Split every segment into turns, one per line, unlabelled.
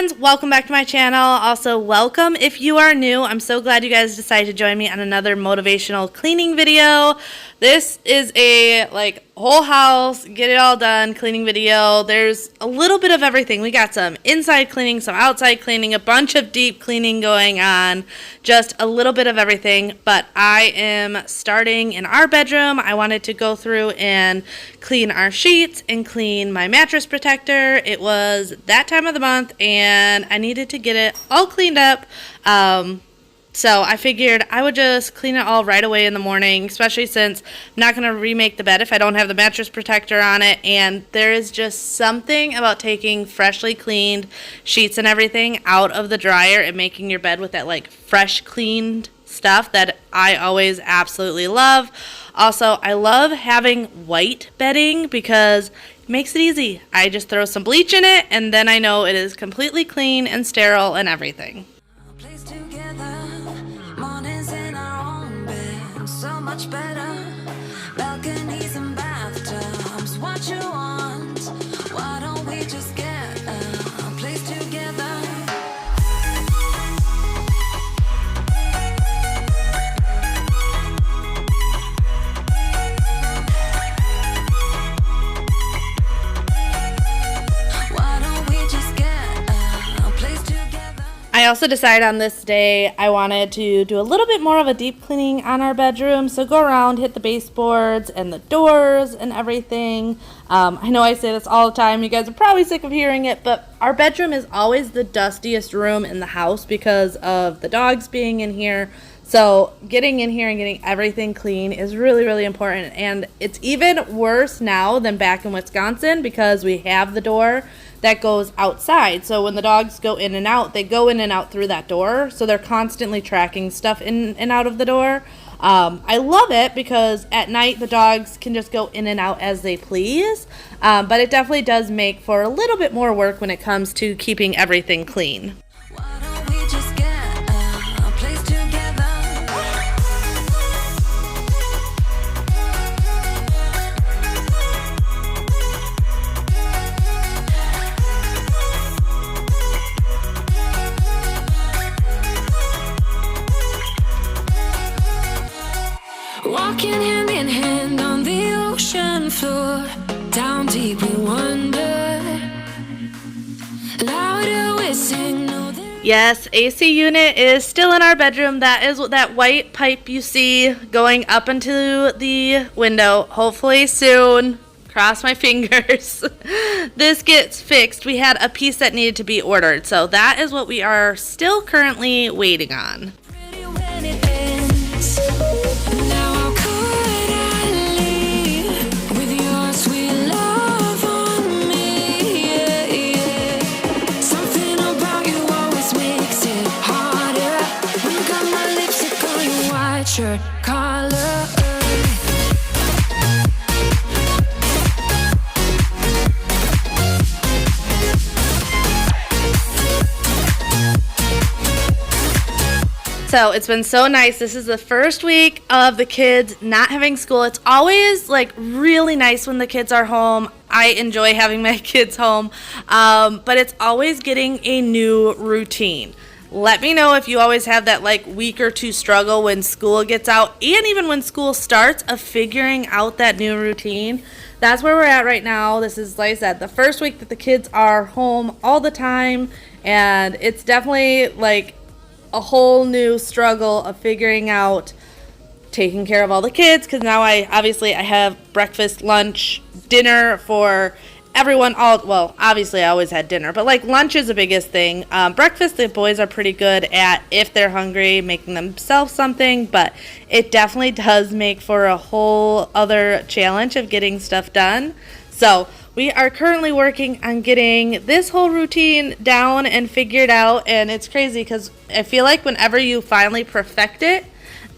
friends, welcome back to my channel. Also, welcome if you are new. I'm so glad you guys decided to join me on another motivational cleaning video. This is a whole house, get it all done cleaning video. There's a little bit of everything. We got some inside cleaning, some outside cleaning, a bunch of deep cleaning going on, just a little bit of everything. But I am starting in our bedroom. I wanted to go through and clean our sheets and clean my mattress protector. It was that time of the month and I needed to get it all cleaned up. So I figured I would just clean it all right away in the morning, especially since I'm not going to remake the bed if I don't have the mattress protector on it. And there is just something about taking freshly cleaned sheets and everything out of the dryer and making your bed with that fresh cleaned stuff that I always absolutely love. Also, I love having white bedding because it makes it easy. I just throw some bleach in it and then I know it is completely clean and sterile and everything.
Much better. Balconies and bathtubs, what you want? Why don't we just get a place together? Why don't we just get a place together?
I also decided on this day I wanted to do a little bit more of a deep cleaning on our bedroom. So go around, hit the baseboards and the doors and everything. I know I say this all the time. You guys are probably sick of hearing it, but our bedroom is always the dustiest room in the house because of the dogs being in here. So getting in here and getting everything clean is really, really important. And it's even worse now than back in Wisconsin because we have the door that goes outside. So when the dogs go in and out, they go in and out through that door. So they're constantly tracking stuff in and out of the door. I love it because at night the dogs can just go in and out as they please. But it definitely does make for a little bit more work when it comes to keeping everything clean.
Why don't we just get a place together? Walking hand in hand on the ocean floor, down deep we wonder, louder we sing.
Yes, AC unit is still in our bedroom. That is that white pipe you see going up into the window. Hopefully soon. Cross my fingers. This gets fixed. We had a piece that needed to be ordered. So that is what we are still currently waiting on.
Shirt collar.
So it's been so nice. This is the first week of the kids not having school. It's always really nice when the kids are home. I enjoy having my kids home, but it's always getting a new routine. Let me know if you always have that week or two struggle when school gets out and even when school starts of figuring out that new routine. That's where we're at right now. This is, like I said, the first week that the kids are home all the time, and it's definitely a whole new struggle of figuring out taking care of all the kids because now I have breakfast, lunch, dinner for everyone. Obviously I always had dinner, but lunch is the biggest thing. Breakfast, the boys are pretty good at, if they're hungry, making themselves something, but it definitely does make for a whole other challenge of getting stuff done. So we are currently working on getting this whole routine down and figured out, and it's crazy because I feel like whenever you finally perfect it,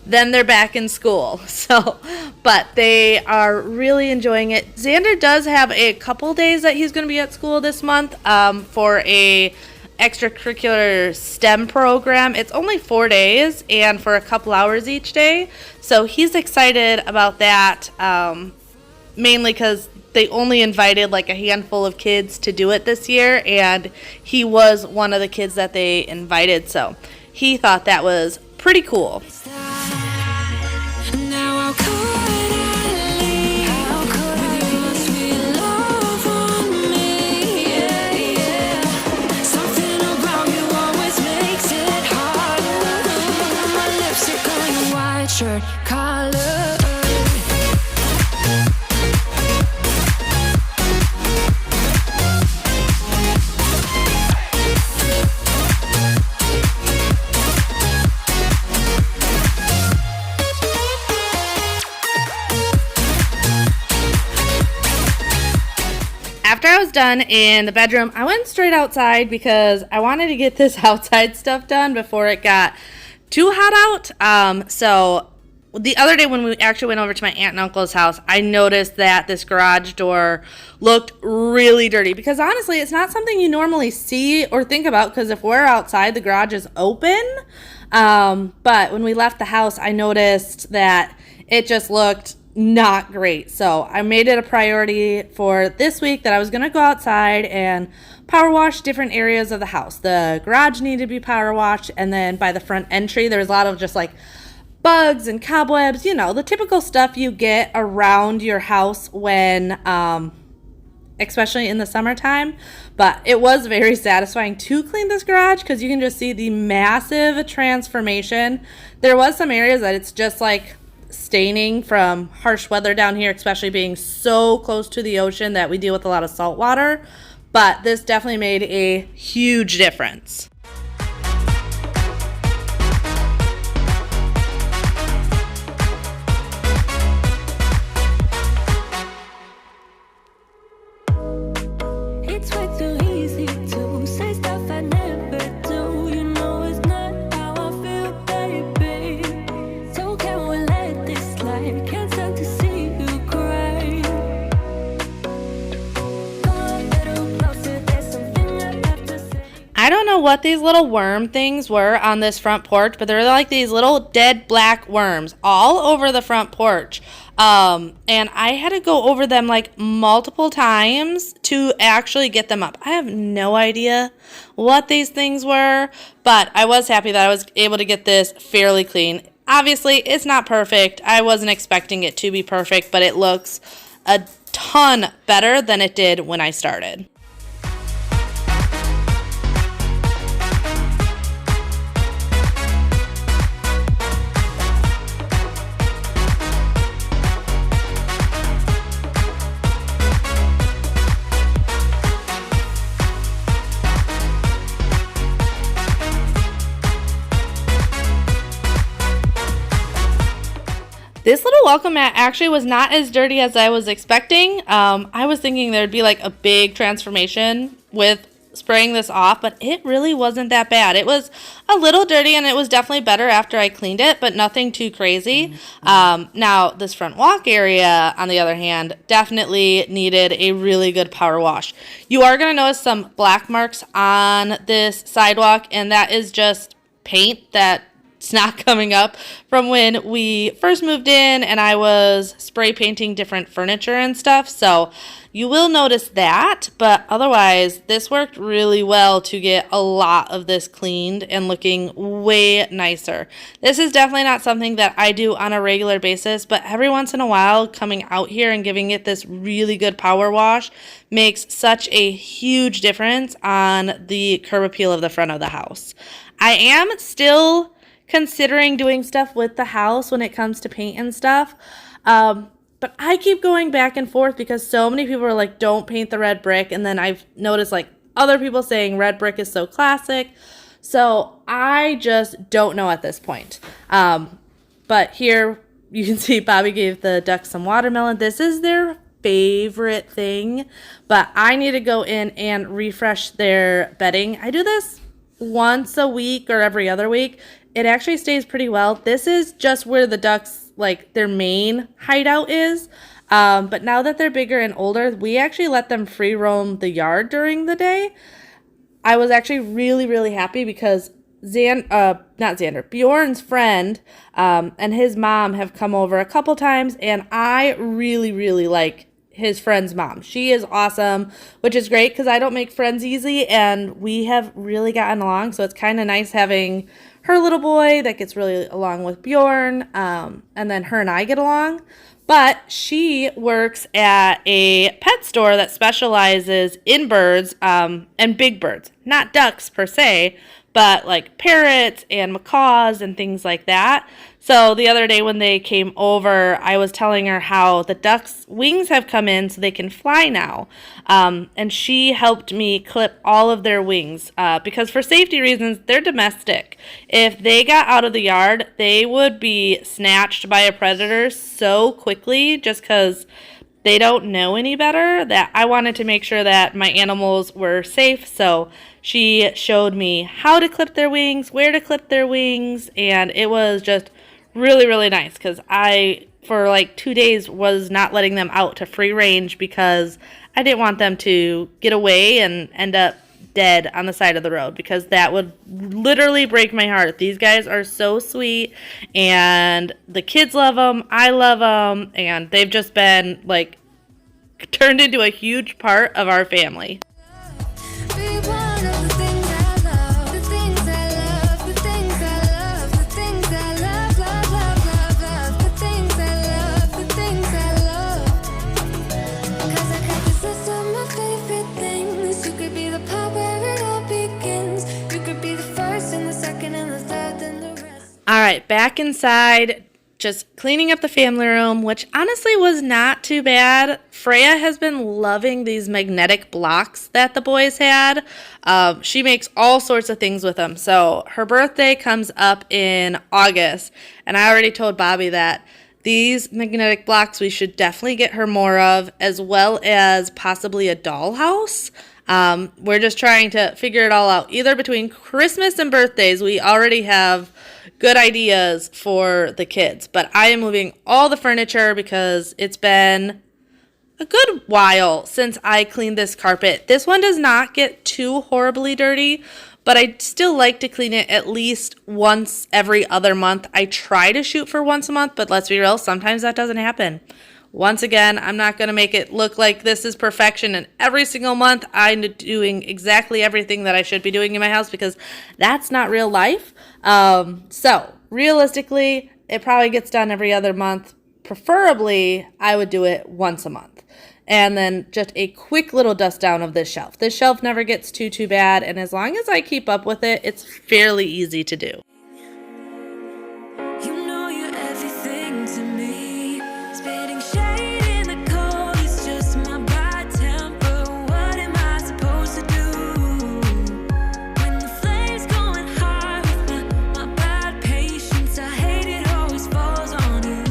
then they're back in school. So, but they are really enjoying it. Xander does have a couple days that he's going to be at school this month for a extracurricular STEM program. It's only 4 days and for a couple hours each day. So he's excited about that. mainly because they only invited like a handful of kids to do it this year, and he was one of the kids that they invited, so he thought that was pretty cool.
Now how could I leave with your sweet love on me? Yeah, yeah. Something about you always makes it harder. My lipstick on your white shirt collar.
After I was done in the bedroom, I went straight outside because I wanted to get this outside stuff done before it got too hot out. So the other day when we actually went over to my aunt and uncle's house, I noticed that this garage door looked really dirty because honestly, it's not something you normally see or think about because if we're outside, the garage is open. But when we left the house, I noticed that it just looked not great. So I made it a priority for this week that I was going to go outside and power wash different areas of the house. The garage needed to be power washed, and then by the front entry, there was a lot of just like bugs and cobwebs, you know, the typical stuff you get around your house when, especially in the summertime. But it was very satisfying to clean this garage because you can just see the massive transformation. There was some areas that it's just like staining from harsh weather down here, especially being so close to the ocean that we deal with a lot of salt water. But this definitely made a huge difference.
It's way too easy to say stuff I never do. You know it's not how I feel, baby. So can we let this slide? Can't stand to see you cry. Come a little closer, there's something I have to say.
I don't know what these little worm things were on this front porch, but they're like these little dead black worms all over the front porch. And I had to go over them like multiple times to actually get them up. I have no idea what these things were, but I was happy that I was able to get this fairly clean. Obviously, it's not perfect. I wasn't expecting it to be perfect, but it looks a ton better than it did when I started. This little welcome mat actually was not as dirty as I was expecting. I was thinking there'd be like a big transformation with spraying this off, but it really wasn't that bad. It was a little dirty and it was definitely better after I cleaned it, but nothing too crazy. Now, this front walk area, on the other hand, definitely needed a really good power wash. You are going to notice some black marks on this sidewalk, and that is just paint that's not coming up from when we first moved in and I was spray painting different furniture and stuff. So you will notice that, but otherwise this worked really well to get a lot of this cleaned and looking way nicer. This is definitely not something that I do on a regular basis, but every once in a while coming out here and giving it this really good power wash makes such a huge difference on the curb appeal of the front of the house. I am still considering doing stuff with the house when it comes to paint and stuff. But I keep going back and forth because so many people are like, don't paint the red brick. And then I've noticed like other people saying red brick is so classic. So I just don't know at this point. But here you can see Bobby gave the ducks some watermelon. This is their favorite thing. But I need to go in and refresh their bedding. I do this once a week or every other week. It actually stays pretty well. This is just where the ducks, like their main hideout is. But now that they're bigger and older, we actually let them free roam the yard during the day. I was actually really, really happy because Bjorn's friend, and his mom have come over a couple times, and I really, really like his friend's mom. She is awesome, which is great because I don't make friends easy, and we have really gotten along. So it's kind of nice having her little boy that gets really along with Bjorn, and then her and I get along. But she works at a pet store that specializes in birds, and big birds, not ducks per se, but like parrots and macaws and things like that. So the other day when they came over, I was telling her how the ducks' wings have come in so they can fly now. And she helped me clip all of their wings because for safety reasons, they're domestic. If they got out of the yard, they would be snatched by a predator so quickly just because they don't know any better, that I wanted to make sure that my animals were safe. So she showed me how to clip their wings, where to clip their wings, and it was just really, really nice because I, for like 2 days, was not letting them out to free range because I didn't want them to get away and end up dead on the side of the road, because that would literally break my heart. These guys are so sweet, and the kids love them, I love them, and they've just been like turned into a huge part of our family.
Be one of the things I love, the things I love, the things I love, the things I love, love, love, love, love, the things I love, the things I love. 'Cause I got this list of my favorite things. You could be the part where it all begins. You could be the first and the second and the third and the rest.
All right, back inside, just cleaning up the family room, which honestly was not too bad. Freya has been loving these magnetic blocks that the boys had. She makes all sorts of things with them. So her birthday comes up in August, and I already told Bobby that these magnetic blocks we should definitely get her more of, as well as possibly a dollhouse. We're just trying to figure it all out. Either between Christmas and birthdays, we already have good ideas for the kids. But I am moving all the furniture because it's been a good while since I cleaned this carpet. This one does not get too horribly dirty, but I still like to clean it at least once every other month. I try to shoot for once a month, but let's be real, sometimes that doesn't happen. Once again, I'm not going to make it look like this is perfection, and every single month I'm doing exactly everything that I should be doing in my house, because that's not real life. So realistically, it probably gets done every other month. Preferably, I would do it once a month. And then just a quick little dust down of this shelf. This shelf never gets too bad, and as long as I keep up with it, it's fairly easy to do.
You know you're everything to me. Spitting shade in the cold, it's just my bad temper. What am I supposed to do? When the flame's going high with my bad patience, I hate it always falls on you.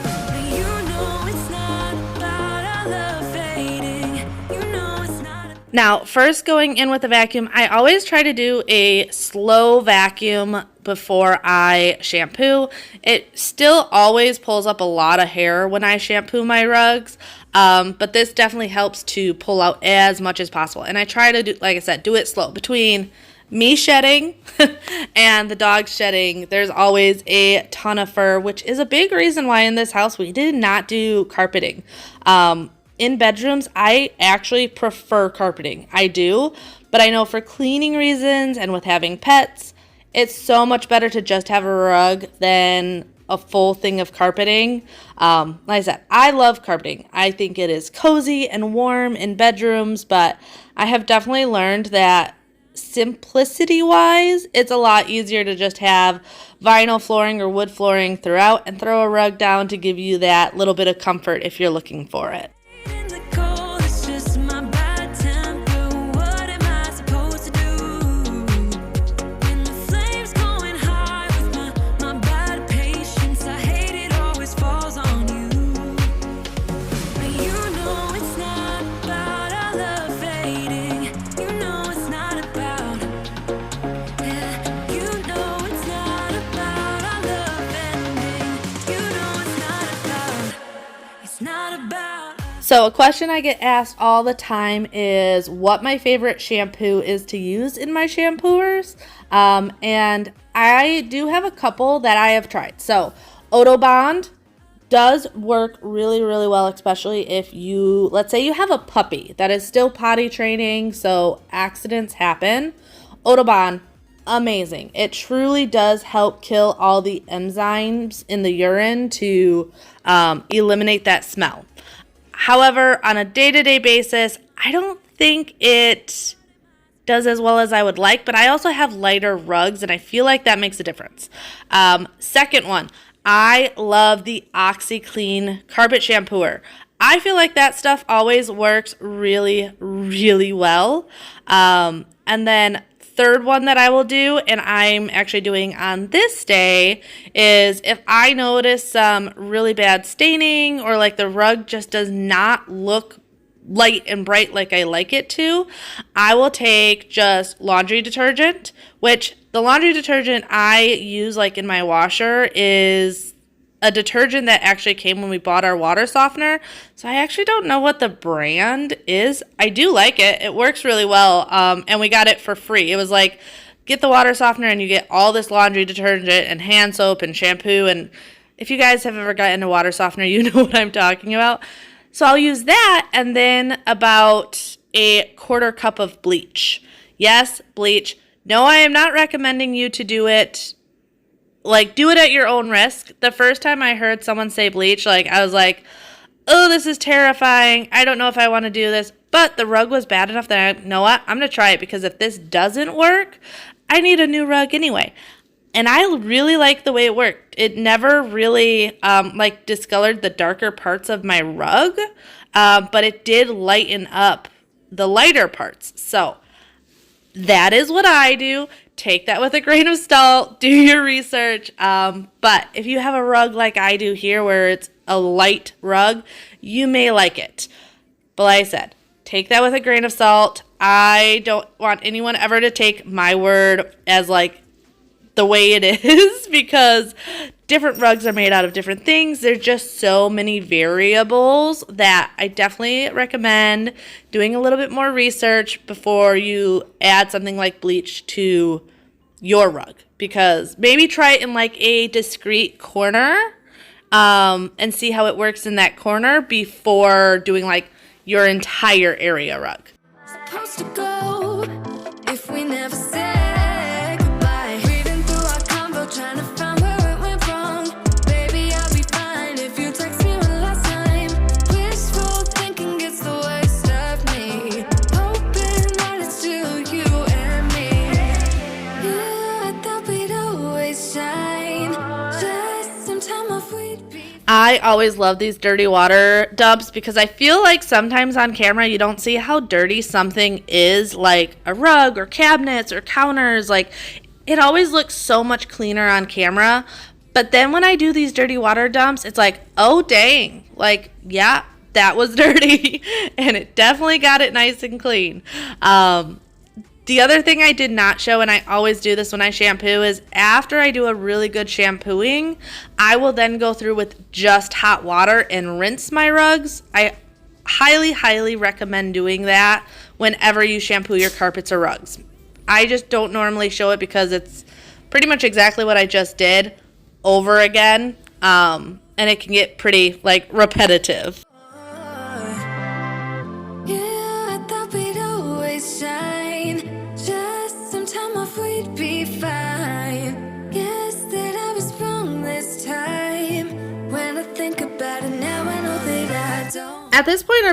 But you know it's not about our love fading. You know it's not.
Now, first going in with the vacuum, I always try to do a slow vacuum before I shampoo. It still always pulls up a lot of hair when I shampoo my rugs, but this definitely helps to pull out as much as possible. And I try to do, like I said, do it slow. Between me shedding and the dog shedding, there's always a ton of fur, which is a big reason why in this house we did not do carpeting. In bedrooms, I actually prefer carpeting. I do, but I know for cleaning reasons and with having pets, it's so much better to just have a rug than a full thing of carpeting. Like I said, I love carpeting. I think it is cozy and warm in bedrooms, but I have definitely learned that simplicity-wise, it's a lot easier to just have vinyl flooring or wood flooring throughout and throw a rug down to give you that little bit of comfort if you're looking for it.
In the cold, it's just my bad temper. What am I supposed to do? When the flame's going high with my bad patience, I hate it always falls on you. But you know it's not about our love fading. You know it's not about. Yeah, you know it's not about our love ending. You know it's not about. It's not about us.
So a question I get asked all the time is what my favorite shampoo is to use in my shampooers. And I do have a couple that I have tried. So Autobond does work really, really well, especially if you, let's say you have a puppy that is still potty training, so accidents happen. Autobahn, amazing. It truly does help kill all the enzymes in the urine to eliminate that smell. However, on a day-to-day basis, I don't think it does as well as I would like, but I also have lighter rugs, and I feel like that makes a difference. Second one, I love the OxiClean carpet shampooer. I feel like that stuff always works really, really well. And then third one that I will do, and I'm actually doing on this day, is if I notice some really bad staining or like the rug just does not look light and bright like I like it to, I will take just laundry detergent, which the laundry detergent I use like in my washer is a detergent that actually came when we bought our water softener. So I actually don't know what the brand is. I do like it. It works really well. And we got it for free. It was like, get the water softener and you get all this laundry detergent and hand soap and shampoo. And if you guys have ever gotten a water softener, you know what I'm talking about. So I'll use that and then about a quarter cup of bleach. Yes, bleach. No, I am not recommending you to do it. Like, do it at your own risk. The first time I heard someone say bleach, like, I was like, oh, this is terrifying. I don't know if I want to do this. But the rug was bad enough that you know what? I'm going to try it because if this doesn't work, I need a new rug anyway. And I really like the way it worked. It never really, discolored the darker parts of my rug, but it did lighten up the lighter parts. So that is what I do. Take that with a grain of salt. Do your research. But if you have a rug like I do here where it's a light rug, you may like it. But like I said, take that with a grain of salt. I don't want anyone ever to take my word as like the way it is because different rugs are made out of different things. There's just so many variables that I definitely recommend doing a little bit more research before you add something like bleach to your rug, because maybe try it in like a discreet corner and see how it works in that corner before doing like your entire area rug.
Supposed to go if we never said goodbye. Reading through our convo, trying to find where it went wrong. Baby, I'll be fine if you text me one last time. Wishful thinking gets the worst of me. Hoping that it's still you and me. Yeah, I thought we'd always shine. Just some time off we'd be.
I always love these dirty water dumps because I feel like sometimes on camera you don't see how dirty something is, like a rug or cabinets or counters. Like, it always looks so much cleaner on camera. But then when I do these dirty water dumps, it's like, oh dang, like, yeah, that was dirty. And it definitely got it nice and clean. The other thing I did not show, and I always do this when I shampoo, is after I do a really good shampooing, I will then go through with just hot water and rinse my rugs. I highly, highly recommend doing that whenever you shampoo your carpets or rugs. I just don't normally show it because it's pretty much exactly what I just did over again, and it can get pretty, like, repetitive.
Yeah, I thought we'd always shine. Just some time off, we'd be fine. Guess that I was wrong this time. When I think about it now, I know that I don't.
At this point,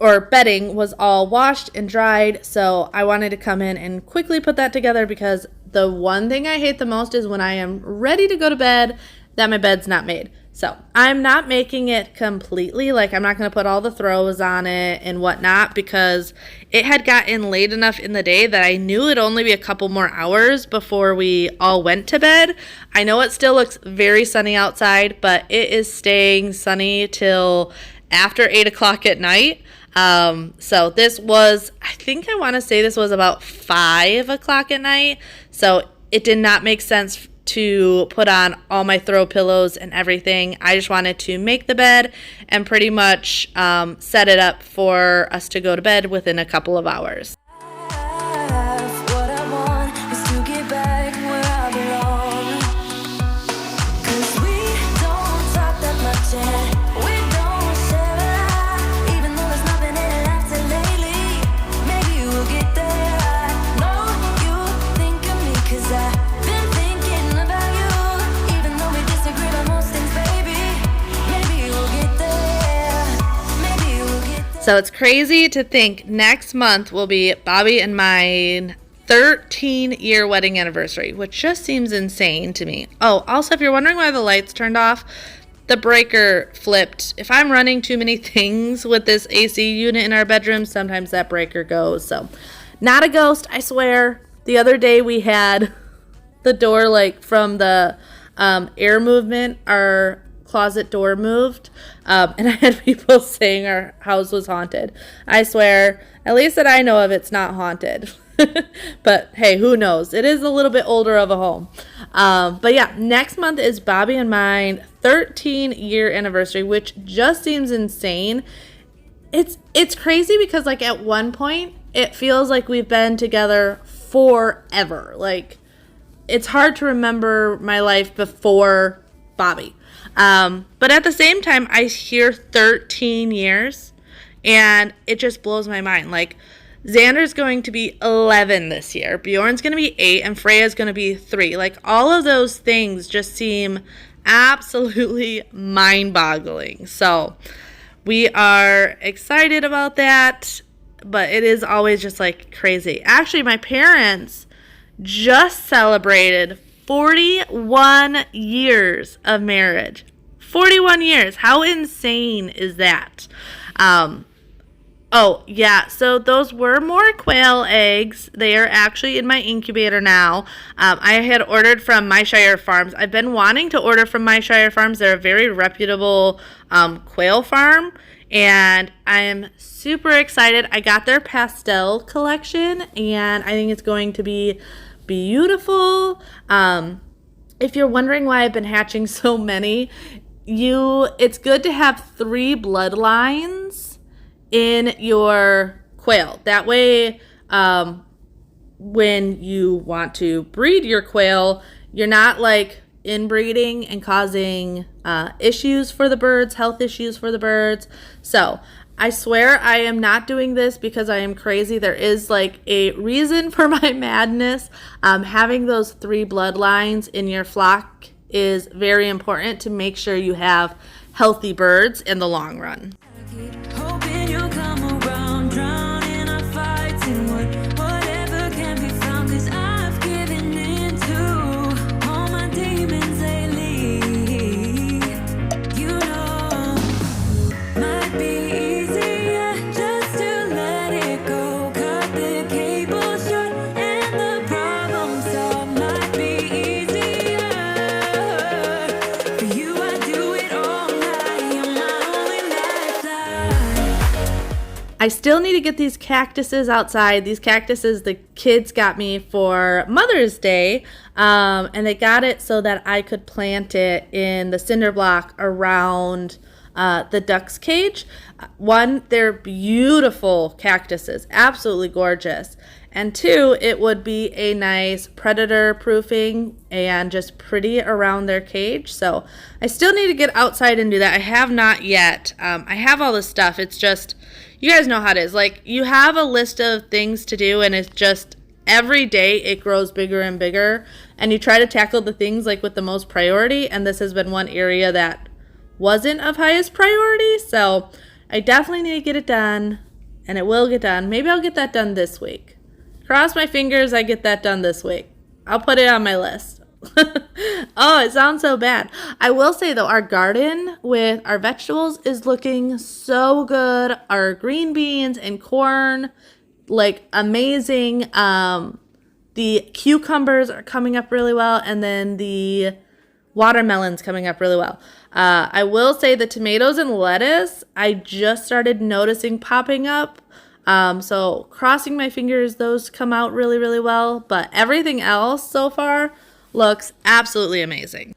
our bedding was all washed and dried, so I wanted to come in and quickly put that together because the one thing I hate the most is when I am ready to go to bed that my bed's not made. So I'm not making it completely, like I'm not going to put all the throws on it and whatnot because it had gotten late enough in the day that I knew it'd only be a couple more hours before we all went to bed. I know it still looks very sunny outside, but it is staying sunny till after 8 o'clock at night. So this was, I think I want to say this was about 5 o'clock at night. So it did not make sense to put on all my throw pillows and everything. I just wanted to make the bed and pretty much set it up for us to go to bed within a couple of hours.
What I want is to get back where I belong. 'Cause we don't talk that much and we don't share a lot. Even though there's nothing in it lasting lately, maybe we'll get there. I know you think of me 'cause I've been thinking about you. Even though we disagree on most things, baby, maybe we'll get there. Maybe we'll get there.
So it's crazy to think next month will be Bobby and mine 13-year wedding anniversary, which just seems insane to me. Oh, also, if you're wondering why the lights turned off, the breaker flipped. If I'm running too many things with this AC unit in our bedroom, sometimes that breaker goes. So, not a ghost, I swear. The other day we had the door, like, from the air movement, our closet door moved, and I had people saying our house was haunted. I swear, at least that I know of, it's not haunted. But hey, who knows? It is a little bit older of a home. But yeah, next month is Bobby and mine 13-year anniversary, which just seems insane. It's crazy because, like, at one point it feels like we've been together forever. Like, it's hard to remember my life before Bobby. But at the same time, I hear 13 years and it just blows my mind. Like, Xander's going to be 11 this year. Bjorn's going to be 8 and Freya's going to be 3. Like, all of those things just seem absolutely mind-boggling. So we are excited about that, but it is always just, like, crazy. Actually, my parents just celebrated 41 years of marriage. 41 years. How insane is that? Oh, yeah. So those were more quail eggs. They are actually in my incubator now. I had ordered from My Shire Farms. I've been wanting to order from My Shire Farms. They're a very reputable quail farm. And I am super excited. I got their pastel collection, and I think it's going to be beautiful. If you're wondering why I've been hatching so many, it's good to have 3 bloodlines in your quail. That way, when you want to breed your quail, you're not, like, inbreeding and causing issues for the birds, health issues for the birds. So I swear I am not doing this because I am crazy. There is, like, a reason for my madness. Having those 3 bloodlines in your flock is very important to make sure you have healthy birds in the long run.
Hoping you'll come around, drown in our fights and whatever can be found. 'Cause I've given in to all my demons lately. You know, might be easier just to let it go. Cut the cable short and the problem solved. Might be easier for you. I do it all night. You're my only lifeline.
I still need to get these cactuses outside. These cactuses the kids got me for Mother's Day, and they got it so that I could plant it in the cinder block around the duck's cage. One, they're beautiful cactuses, absolutely gorgeous. And 2, it would be a nice predator proofing and just pretty around their cage. So I still need to get outside and do that. I have not yet. I have all this stuff. It's just, you guys know how it is. Like, you have a list of things to do, and it's just every day it grows bigger and bigger. And you try to tackle the things, like, with the most priority. And this has been one area that wasn't of highest priority. So I definitely need to get it done, and it will get done. Maybe I'll get that done this week. Cross my fingers I get that done this week. I'll put it on my list. Oh, it sounds so bad. I will say, though, our garden with our vegetables is looking so good. Our green beans and corn, like, amazing. The cucumbers are coming up really well, and then the watermelon's coming up really well. I will say the tomatoes and lettuce, I just started noticing popping up. So crossing my fingers, those come out really, really well. But everything else so far looks absolutely amazing.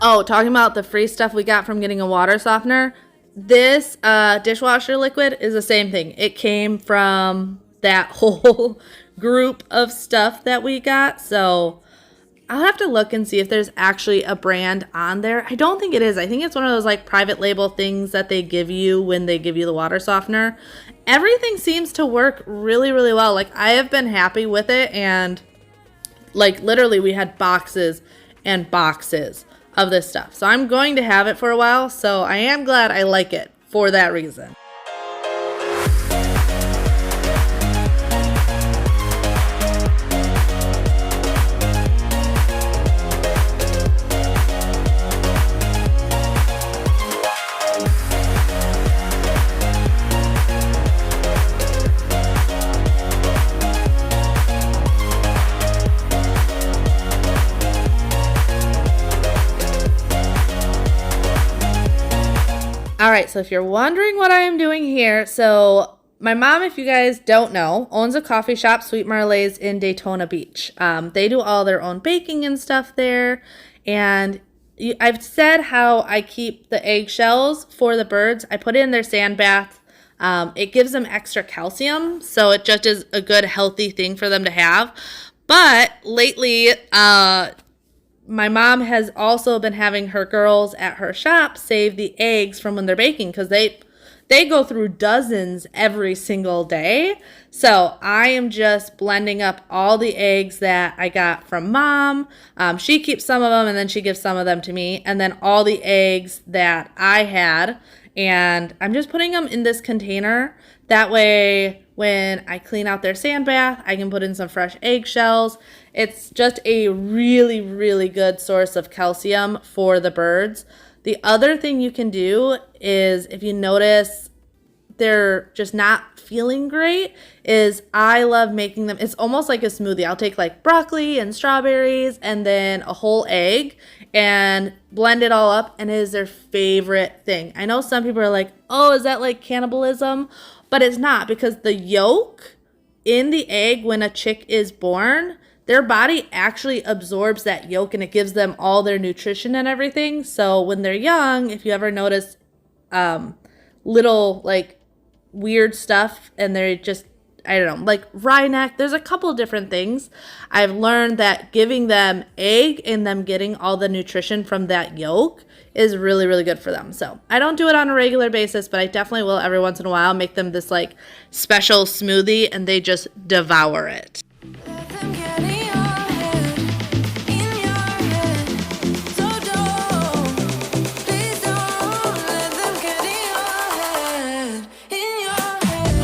Oh, talking about the free stuff we got from getting a water softener. This dishwasher liquid is the same thing. It came from that whole group of stuff that we got. So I'll have to look and see if there's actually a brand on there. I don't think it is. I think it's one of those like private label things that they give you when they give you the water softener. Everything seems to work really, really well. Like, I have been happy with it, and like literally we had boxes and boxes of this stuff. So I'm going to have it for a while. So I am glad I like it for that reason. All right, so if you're wondering what I am doing here, so my mom, if you guys don't know, owns a coffee shop, Sweet Marley's, in Daytona Beach. They do all their own baking and stuff there, and I've said how I keep the eggshells for the birds. I put it in their sand bath. It gives them extra calcium, so it just is a good, healthy thing for them to have. But lately, my mom has also been having her girls at her shop save the eggs from when they're baking, because they go through dozens every single day. So I am just blending up all the eggs that I got from mom. She keeps some of them, and then she gives some of them to me. And then all the eggs that I had, and I'm just putting them in this container. That way, when I clean out their sand bath, I can put in some fresh eggshells. It's just a really, really good source of calcium for the birds. The other thing you can do is, if you notice they're just not feeling great, is I love making them, it's almost like a smoothie. I'll take like broccoli and strawberries and then a whole egg and blend it all up, and it is their favorite thing. I know some people are like, oh, is that like cannibalism? But it's not, because the yolk in the egg, when a chick is born, their body actually absorbs that yolk, and it gives them all their nutrition and everything. So when they're young, if you ever notice little like weird stuff, and they're just, I don't know, like wry neck, there's a couple different things. I've learned that giving them egg and them getting all the nutrition from that yolk is really, really good for them. So I don't do it on a regular basis, but I definitely will every once in a while make them this like special smoothie, and they just devour it.
Let them get in your head, in your head. So don't, please don't let them get in your head, in your head.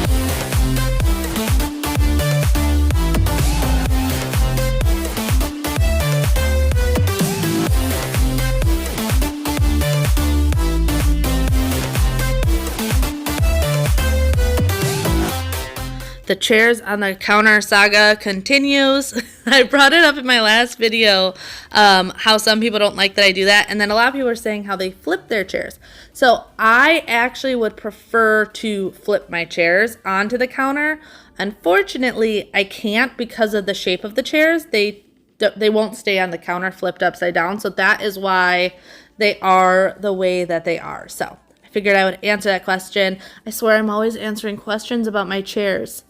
The chairs on the counter saga continues. I brought it up in my last video, how some people don't like that I do that. And then a lot of people are saying how they flip their chairs. So I actually would prefer to flip my chairs onto the counter. Unfortunately, I can't because of the shape of the chairs. They won't stay on the counter flipped upside down. So that is why they are the way that they are. So I figured I would answer that question. I swear I'm always answering questions about my chairs.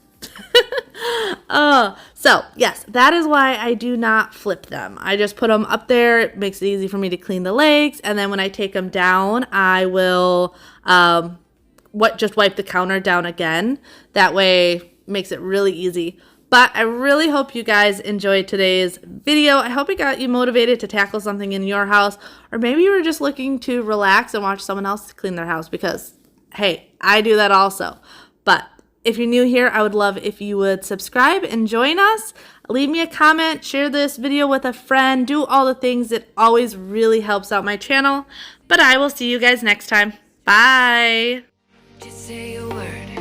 So yes, that is why I do not flip them. I just put them up there. It makes it easy for me to clean the legs, and then when I take them down, I will just wipe the counter down again. That way, makes it really easy. But I really hope you guys enjoyed today's video. I hope it got you motivated to tackle something in your house, or maybe you were just looking to relax and watch someone else clean their house, because hey, I do that also. But If you're new here, I would love if you would subscribe and join us. Leave me a comment, share this video with a friend, do all the things. It always really helps out my channel. But I will see you guys next time. Bye.
Just say a word.